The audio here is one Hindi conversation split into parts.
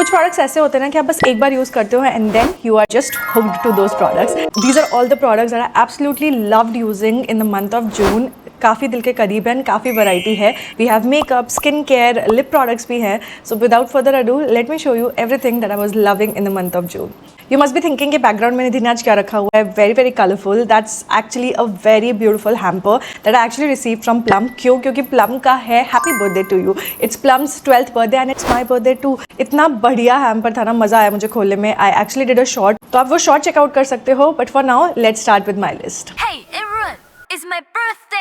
कुछ प्रोडक्ट्स ऐसे होते हैं ना कि आप बस एक बार यूज़ करते हो and then you are just hooked to those products. These are all the products that I absolutely loved using in the month of June. काफ़ी दिल के करीब है, काफ़ी वैरायटी है. We have makeup, skin care, lip products भी हैं. So without further ado let me show you everything that I was loving in the month of June. You must be thinking कि बैकग्राउंड में निधि ने आज क्या रखा हुआ है. Very very colourful. That's actually a very beautiful hamper that I actually receive from Plum. क्यों? क्योंकि प्लम का है happy birthday to you. It's Plum's 12th birthday and it's my birthday too. इतना बढ़िया हैम्पर था ना, मज़ा आया मुझे खोलने में. I actually did a short, तो आप वो शॉर्ट चेकआउट कर सकते हो. But for now let's start with my list. Hey everyone, it's my birthday!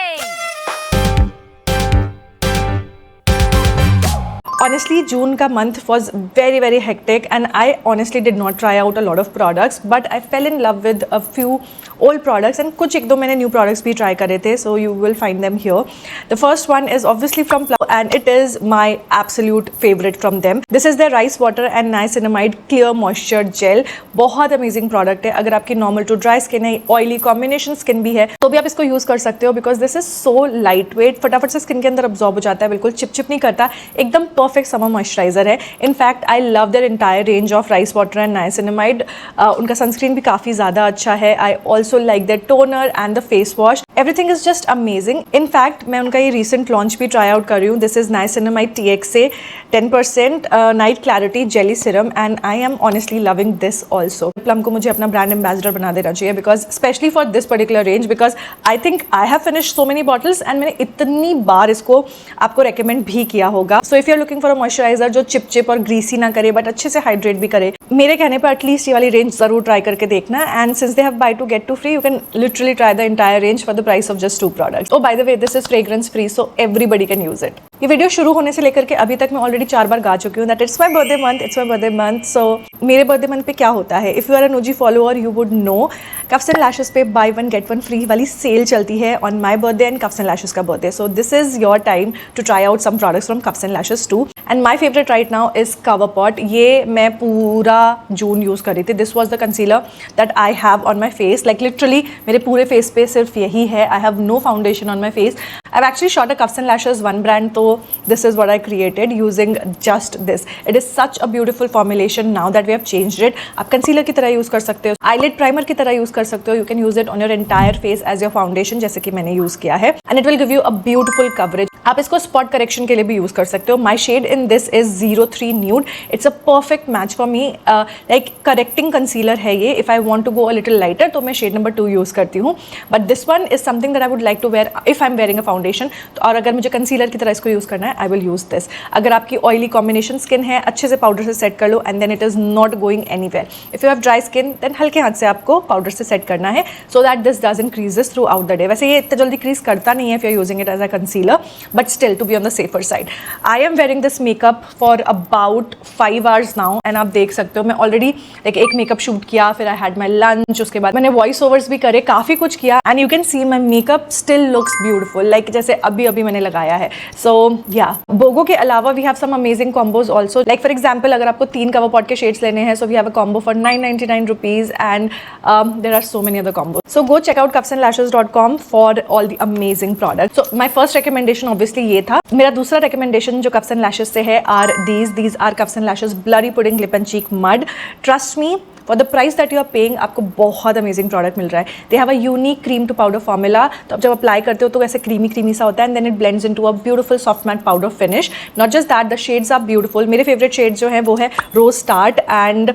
Honestly, June का month was very very hectic and I honestly did not try out a lot of products, but I fell in love with a few old products and कुछ एक दो मैंने new products भी try करे थे, so you will find them here. The first one is obviously from Plum and it is my absolute favorite from them. This is their rice water and niacinamide clear moisture gel. बहुत amazing product है. अगर आपकी normal to dry skin है, oily combination skin भी है, तो भी आप इसको use कर सकते हो because this is so lightweight. फटाफट से skin के अंदर absorb हो जाता है, बिल्कुल चिप चिप नहीं करता, एकदम perfect summer moisturizer है. In fact, I love their entire range of rice water and niacinamide. उनका sunscreen भी काफ़ी ज़्यादा अच्छा है. I also like their toner and the face wash. Everything is just amazing. In fact, मैं उनका ये recent launch भी try out कर रही हूँ. This is niacinamide TXA 10% night clarity jelly serum and I am honestly loving this also. Plum को मुझे अपना brand ambassador बना देना चाहिए because especially for this particular range because I think I have finished so many bottles and मैंने इतनी बार इसको आपको recommend भी किया होगा. So if you are looking for a moisturizer जो चिप चिप और ग्रीसी ना करे बट अच्छे से हाइड्रेट भी करे, मेरे कहने पर एटलीस्ट ये वाली रेंज जरूर ट्राई करके देखना. And since they have buy two get two free, you can literally try the entire range for the price of just 2 products. Oh by the way, this is fragrance free so everybody can use it. ये वीडियो शुरू होने से लेकर के अभी तक मैं ऑलरेडी 4 बार गा चुकी हूँ that it's my birthday month, it's my birthday month. So मेरे बर्थडे मंथ पे क्या होता है, if you are an OG follower you would know, cuffs and lashes पे बाय 1 गेट 1 फ्री वाली सेल चलती है on my birthday and cuffs and lashes का birthday. So this is your time to try out some products from cuffs and lashes too. And my favourite right now is cover pot. ये मैं पूरा जून यूज़ कर रही थी. This was the concealer that I have on my face. Like literally मेरे पूरे फेस पे सिर्फ यही है. I have no foundation on my face. I have actually shot a cuffs and lashes one brand, तो this is what I created using just this. It is such a beautiful formulation now that we have changed it. आप कंसीलर की तरह यूज़ कर सकते हो, eyelid primer की तरह यूज़ कर सकते हो. You can use it on your entire face as your foundation, जैसे कि मैंने यूज़ किया है. And it will give you a beautiful coverage. आप इसको स्पॉट करेक्शन के लिए भी यूज़ कर सकते हो. My shade in this is 03 Nude. It's a perfect match for me. Like correcting concealer है ये. If I want to go a little lighter, तो मैं shade number 2 यूज़ करती हूँ. But this one is something that I would like to wear if I'm wearing a foundation. और अगर मुझे कंसीलर की तरह इसको यूज़ करना है, I will use this. अगर आपकी ऑयली कॉम्बिनेशन स्किन है, अच्छे से पाउडर से सेट कर लो and then it is not going anywhere. If you have dry skin then हल्के हाथ से आपको पाउडर से सेट करना है so that this doesn't creases throughout the day. वैसे ये इतना जल्दी क्रीज करता नहीं है if you are using it as a concealer, but still to be on the safer side. I am wearing this makeup for about 5 hours now and आप देख सकते हो मैं ऑलरेडी एक मेकअप शूट किया, फिर आई हैड माई लंच, उसके बाद मैंने वॉइस ओवर्स भी करे, काफ़ी कुछ किया and you can see my makeup still looks beautiful like जैसे अभी अभी मैंने लगाया है. सो या बोगो के अलावा we have some amazing combos also. Like for example अगर आपको 3 कवरपॉट के शेड्स लेने हैं, so we have a combo for 999 rupees and there are so many other combos. So go check out cupsandlashes.com for all the amazing product. So my first recommendation obviously ये था. मेरा दूसरा रिकमेंडेशन जो कप्स एंड लैशेस से है are these are cups and lashes blurry pudding lip and cheek mud. Trust me, for the price that you are paying आपको बहुत अमेजिंग प्रोडक्ट मिल रहा है. They have a unique cream to powder formula. तो आप जब अप्लाई करते हो तो ऐसे क्रीमी सा होता है and then it blends into a beautiful soft matte powder finish. Not just that, the shades are beautiful. मेरे फेवरेट शेड्स जो हैं वो है rose start and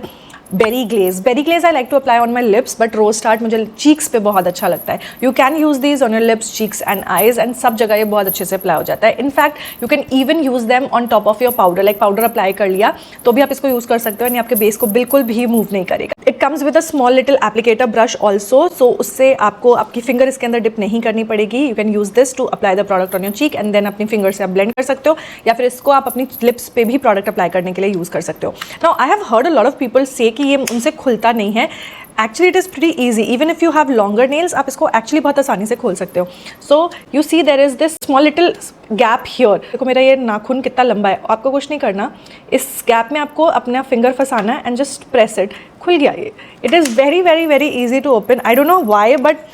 berry glaze. I like to apply on my lips but rose start मुझे चीक्स पे बहुत अच्छा लगता है. You can use these on your lips, cheeks and eyes and सब जगह ये बहुत अच्छे से अप्लाई हो जाता है. In fact you can even use them on top of your powder. Like powder apply कर लिया तो भी आप इसको यूज कर सकते हो एंड आपके बेस को बिल्कुल भी मूव नहीं करेगा. It comes with a small little applicator brush also, so उससे आपको आपकी फिंगर इसके अंदर डिप नहीं करनी पड़ेगी. You can use this to apply the product on your cheek and then अपनी फिंगर से आप ब्लेंड कर सकते हो या फिर इसको आप अपनी लिप्स पे भी प्रोडक्ट अप्लाई करने के लिए यूज कर सकते हो. Now I have heard a lot of people से कि ये उनसे खुलता नहीं है. Actually it is pretty easy. Even if you have longer nails, आप इसको actually बहुत आसानी से खोल सकते हो. So you see there is this small little gap here. देखो मेरा ये नाखून कितना लंबा है. आपको कुछ नहीं करना, इस गैप में आपको अपना फिंगर फंसाना है एंड जस्ट प्रेस इट. खुल गया ये. It is very very very easy to open. I don't know why, but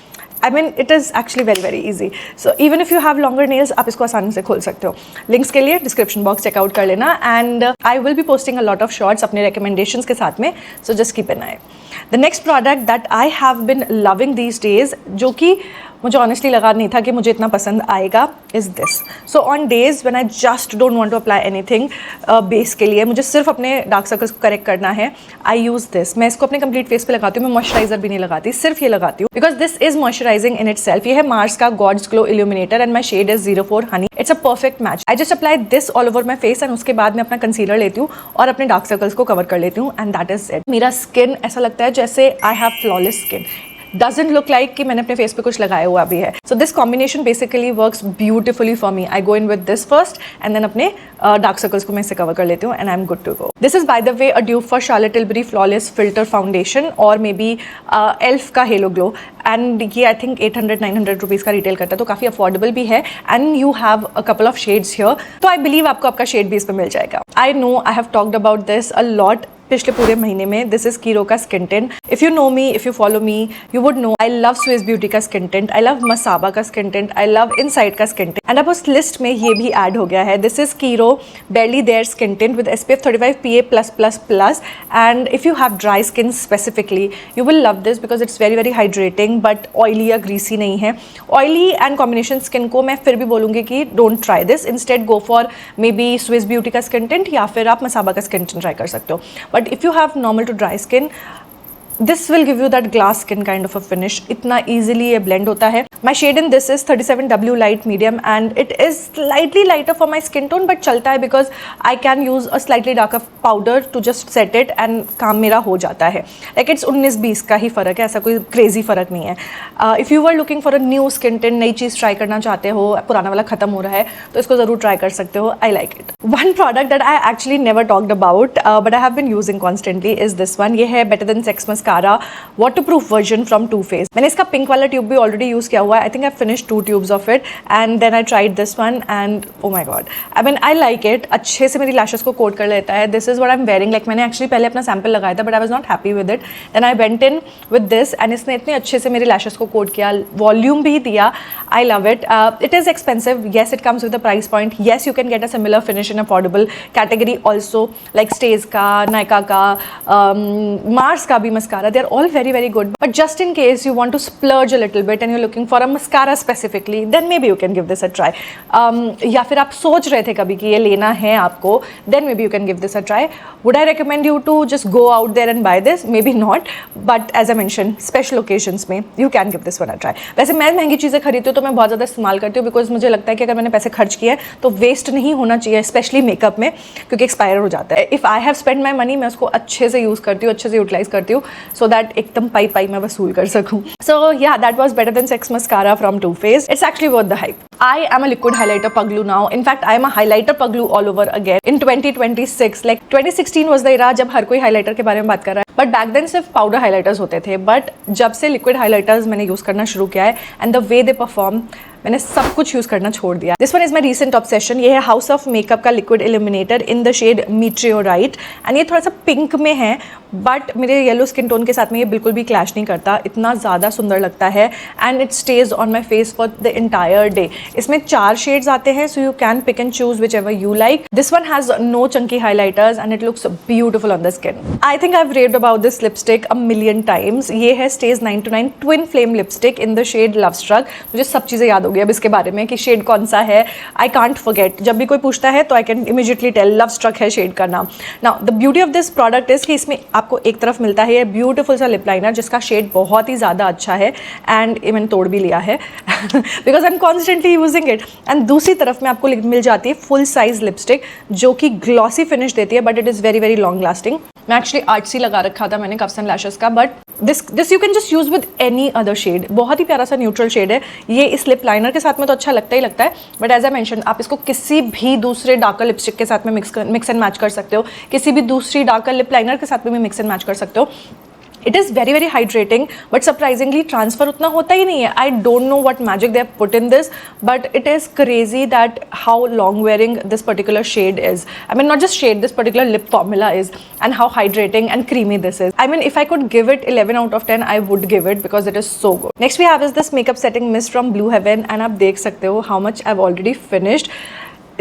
I mean, it is actually very very easy. So even if you have longer nails, आप इसको आसानी से खोल सकते हो. Links के लिए description box check out कर लेना, and I will be posting a lot of shorts अपने recommendations के साथ में, so just keep an eye. The next product that I have been loving these days, जो कि मुझे ऑनेस्टली लगा नहीं था कि मुझे इतना पसंद आएगा, is this. So on days when I just don't want to apply anything base के लिए, मुझे सिर्फ अपने डार्क सर्कल्स को करेक्ट करना है, आई यूज़ दिस. मैं इसको अपने कंप्लीट फेस पे लगाती हूँ, मैं मॉइस्चराइजर भी नहीं लगाती, सिर्फ ये लगाती हूँ, because this is moisturizing in itself. ये है मार्स का god's glow illuminator and my shade is 04 honey. It's a perfect match. I just apply this all over my face and उसके बाद मैं अपना कंसीलर लेती हूँ और अपने डार्क सर्कल्स को कवर कर लेती हूँ, एंड दैट इज इट. मेरा स्किन ऐसा लगता है जैसे I have flawless skin. Doesn't look like कि मैंने अपने फेस पे कुछ लगाया हुआ भी है. So this combination basically works beautifully for me. I go in with this first and then अपने डार्क सर्कल्स को मैं इससे कवर कर लेती हूँ, and I'm good to go. This is by the way a dupe for Charlotte Tilbury Flawless Filter Foundation और maybe ELF का Halo Glow, and ये I think 800-900 रुपीज़ का रिटेल करता है, तो काफ़ी अफोर्डेबल भी है, and you have a couple of shades here. तो I believe आपको आपका शेड भी इस पर मिल जाएगा. I know I have talked about this a lot पिछले पूरे महीने में. दिस इज कीरो का skin tint. If you know me, if you follow me, you would know I love Swiss beauty का skin tint, I love Masaba का skin tint, I love inside का स्किन टिंट, एंड अब उस लिस्ट में ये भी ऐड हो गया है. This is कीरो barely their skin tint with SPF 35 PA+++, and if you have dry skin specifically you will love this because it's very very hydrating, but oily या ग्रीसी नहीं है. ऑयली एंड कॉम्बिनेशन स्किन को मैं फिर भी बोलूँगी कि don't try this. Instead go for may be Swiss beauty का स्किन टिंट या फिर आप मसाबा का स्किन टिंट ट्राई कर सकते हो. But if you have normal to dry skin, this will give you that glass skin kind of a finish. इतना easily ये blend होता है. My shade in this is 37W light medium and it is slightly lighter for my skin tone, but चलता है because I can use a slightly darker powder to just set it and काम मेरा हो जाता है. Like it's 19-20 का ही फ़र्क है, ऐसा कोई crazy फ़र्क नहीं है. If you were looking for a new skin tint, नई चीज़ try करना चाहते हो, पुराना वाला ख़त्म हो रहा है, तो इसको ज़रूर try कर सकते हो. I like it. One product that I actually never talked about, but I have been using constantly is this one. ये है Better Than Sex Mascara waterproof version from Too Faced. मैंने इसका पिंक वाला ट्यूब भी ऑलरेडी यूज़ किया हुआ है. I think I finished 2 tubes of it and then I tried this one and oh my god, I mean I like it. अच्छे से मेरी lashes को कोट कर लेता है. This is what I'm wearing. Like मैंने actually पहले अपना सैम्पल लगाया था but I was not happy with it. Then I went in with this and इसने इतने अच्छे से मेरी lashes को कोट किया, वॉल्यूम भी दिया. I love it. It is expensive. Yes, it comes with a price point. Yes, you can get a similar finish in affordable category also, like Stays का, Nykaa का, Mars का भी mascara. They are all very very good. But just in case you want to splurge a little bit and you're looking for a mascara specifically, then maybe you can give this a try. या फिर आप सोच रहे थे कभी कि ये लेना है आपको, then maybe you can give this a try. Would I recommend you to just go out there and buy this? Maybe not. But as I mentioned, special occasions में you can give this one a try. वैसे मैं महंगी चीज़ें खरीदती हूँ तो मैं बहुत ज़्यादा इस्तेमाल करती हूँ बिकॉज मुझे लगता है कि अगर मैंने पैसे खर्च किए तो वेस्ट नहीं होना चाहिए, स्पेशली मेकअप में, क्योंकि एक्सपायर हो जाता है. If I have spend my money, मैं उसको अच्छे से यूज़ करती हूँ, अच्छे से यूटिलाइज करती हूँ, सो दैट एकदम पाई मैं वसूल कर सकूँ. सो या that was better than sex mascara from Too Faced. It's actually worth the hype. I am a liquid highlighter paglu now. In fact, I am a highlighter paglu all over again in 2026. Like 2016 was the era जब हर कोई highlighter के बारे में बात कर रहा है. But back then सिर्फ powder highlighters होते थे. But जब से liquid highlighters मैंने यूज़ करना शुरू किया है and the way they perform, मैंने सब कुछ यूज़ करना छोड़ दिया. This one is my recent obsession. ये है हाउस ऑफ मेकअप का liquid illuminator in the shade meteorite and ये थोड़ा सा पिंक में है बट मेरे येलो स्किन टोन के साथ में ये बिल्कुल भी क्लैश नहीं करता. इतना ज़्यादा सुंदर लगता है and it stays on my face for the entire day. इसमें 4 शेड्स आते हैं so you can pick and choose whichever you like. This one has no chunky highlighters and it looks beautiful on the skin. I think I have raved about this lipstick a million times. ये है stage 929 twin flame lipstick in the shade love struck. मुझे सब चीज़ें याद हो गई अब इसके बारे में कि शेड कौन सा है. I can't forget. जब भी कोई पूछता है तो I can immediately tell love struck है शेड का नाम. Now the beauty of this product is कि इसमें आपको एक तरफ मिलता है ये ब्यूटीफुल सा लिप लाइनर जिसका शेड बहुत ही ज़्यादा अच्छा है एंड ये मैंने तोड़ भी लिया है because I am constantly using it. And दूसरी तरफ में आपको मिल जाती है फुल साइज लिपस्टिक जो कि ग्लॉसी फिनिश देती है but it is very very long lasting. मैं एक्चुअली आर्ट्सी लगा रखा था मैंने कफ्स एंड लैशेस का but this you can just use with any other shade. बहुत ही प्यारा सा न्यूट्रल शेड है ये. इस लिप लाइनर के साथ में तो अच्छा लगता ही लगता है बट एज आई मेंशन आप इसको किसी भी दूसरे डार्कर लिपस्टिक के साथ में मिक्स एंड मैच कर सकते हो. किसी भी दूसरी डार्कर लिप लाइनर के साथ में मिक्स एंड मैच कर सकते हो. It is very very hydrating but surprisingly transfer उतना होता ही नहीं है. I don't know what magic they have put in this but it is crazy that how long wearing this particular shade is. I mean, not just shade, this particular lip formula is, and how hydrating and creamy this is. I mean, if I could give it 11 out of 10, I would give it because it is so good. Next we have is this makeup setting mist from Blue Heaven, and आप देख सकते हो how much I've already finished.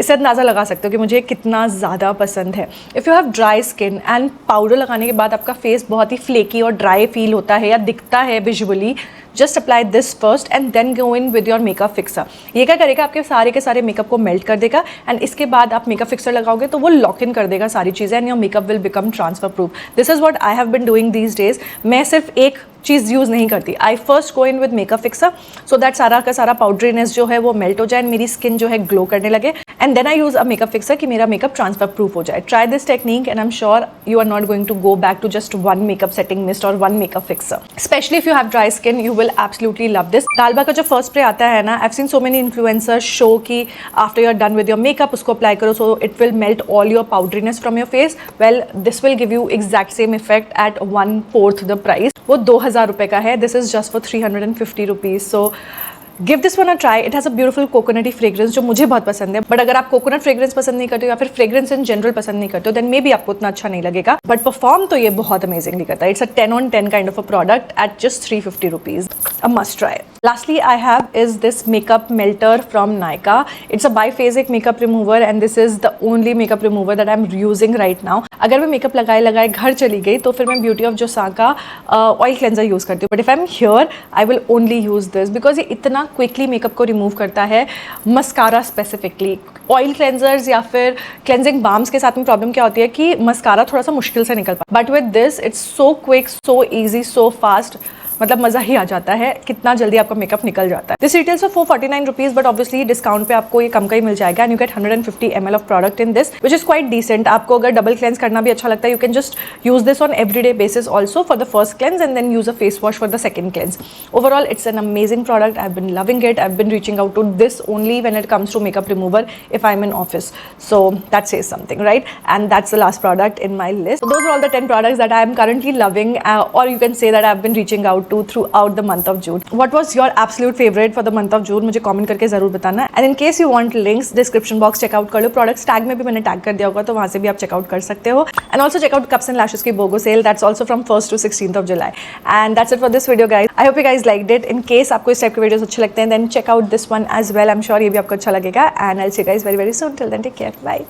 इससे अंदाज़ा लगा सकते हो कि मुझे कितना ज़्यादा पसंद है. If you have dry skin and powder लगाने के बाद आपका फेस बहुत ही फ्लेकी और ड्राई फील होता है या दिखता है visually, just apply this first and then go in with your makeup fixer. ये क्या करेगा, आपके सारे के सारे मेकअप को मेल्ट कर देगा एंड इसके बाद आप मेकअप फिक्सर लगाओगे तो वो लॉक इन कर देगा सारी चीज़ें and your makeup will become transfer proof. This is what I have been doing these days. मैं सिर्फ एक चीज़ यूज़ नहीं करती. I first go in with makeup fixer so that सारा का सारा पाउडरीनेस जो है वो मेल्ट हो जाए एंड मेरी स्किन जो है ग्लो करने लगे and then I use a makeup fixer कि मेरा मेकअप ट्रांसफर प्रूफ हो जाए. Try this technique and I am sure you are not going to go back to just one makeup setting mist और one makeup fixer. Specially if you have dry skin you will absolutely love this. Dalba का जो फर्स्ट स्प्रे आता है ना, I have seen so many influencers show कि after you are done with your makeup उसको अप्लाई करो so it will melt all your powderiness from your face. Well this will give you exact same effect at 1/4 the price. वो 2000 रुपये का है. This is just for 350 rupees. So give this one a try. It has a beautiful coconutty fragrance जो मुझे बहुत पसंद है. बट अगर आप कोकोनट फ्रेग्रेंस पसंद नहीं करते हो या फिर फ्रेग्रेंस इन जनरल पसंद नहीं करते हो देन मे बी आपको उतना अच्छा नहीं लगेगा. बट परफॉर्म तो ये बहुत अमेजिंगली करता है. It's a 10 on 10 kind of a product at just 350 rupees. A must try. Lastly, I have is this makeup melter from Nykaa. It's a biphasic makeup remover and this is the only makeup remover that I'm using right now. अगर मैं मेकअप लगाए घर चली गई तो फिर मैं ब्यूटी ऑफ जोसा का ऑयल क्लेंजर यूज़ करती हूँ. But if I am here I will only use this because ये इतना क्विकली मेकअप को रिमूव करता है. Mascara specifically. ऑयल क्लेंजर्स या फिर क्लेंजिंग बाम्स के साथ में प्रॉब्लम क्या होती है कि मस्कारा थोड़ा सा मुश्किल से निकल पाता है. But with this it's so quick, so easy, so fast. मतलब मज़ा ही आ जाता है कितना जल्दी आपका मेकअप निकल जाता है. This retails for 449 rupees but obviously discount पे आपको ये कम का ही मिल जाएगा and you get 150 ml of product in this which is quite decent. आपको अगर डबल क्लेंस करना भी अच्छा लगता है you can just use this on everyday basis also for the first cleanse and then use a face wash for the second cleanse. Overall it's an amazing product. I have been loving it. I have been reaching out to this only when it comes to makeup remover if I am in office. So that says something right and that's the last product in my list. Those are all the 10 products that I am currently loving or you can say that I have been reaching out to throughout the month of June. What was your absolute favorite for the month of June? मुझे comment करके जरूर बताना. And in case you want links, description box check out कर लो. Products tag में भी मैंने tag कर दिया होगा तो वहाँ से भी आप check out कर सकते हो. And also check out Cups and Lashes की BOGO sale. That's also from 1st to 16th of July. And that's it for this video, guys. I hope you guys liked it. In case आपको इस type के videos अच्छे लगते हैं, then check out this one as well. I'm sure ये भी आपको अच्छा लगेगा. And I'll see you guys very very soon. Till then, take care. Bye.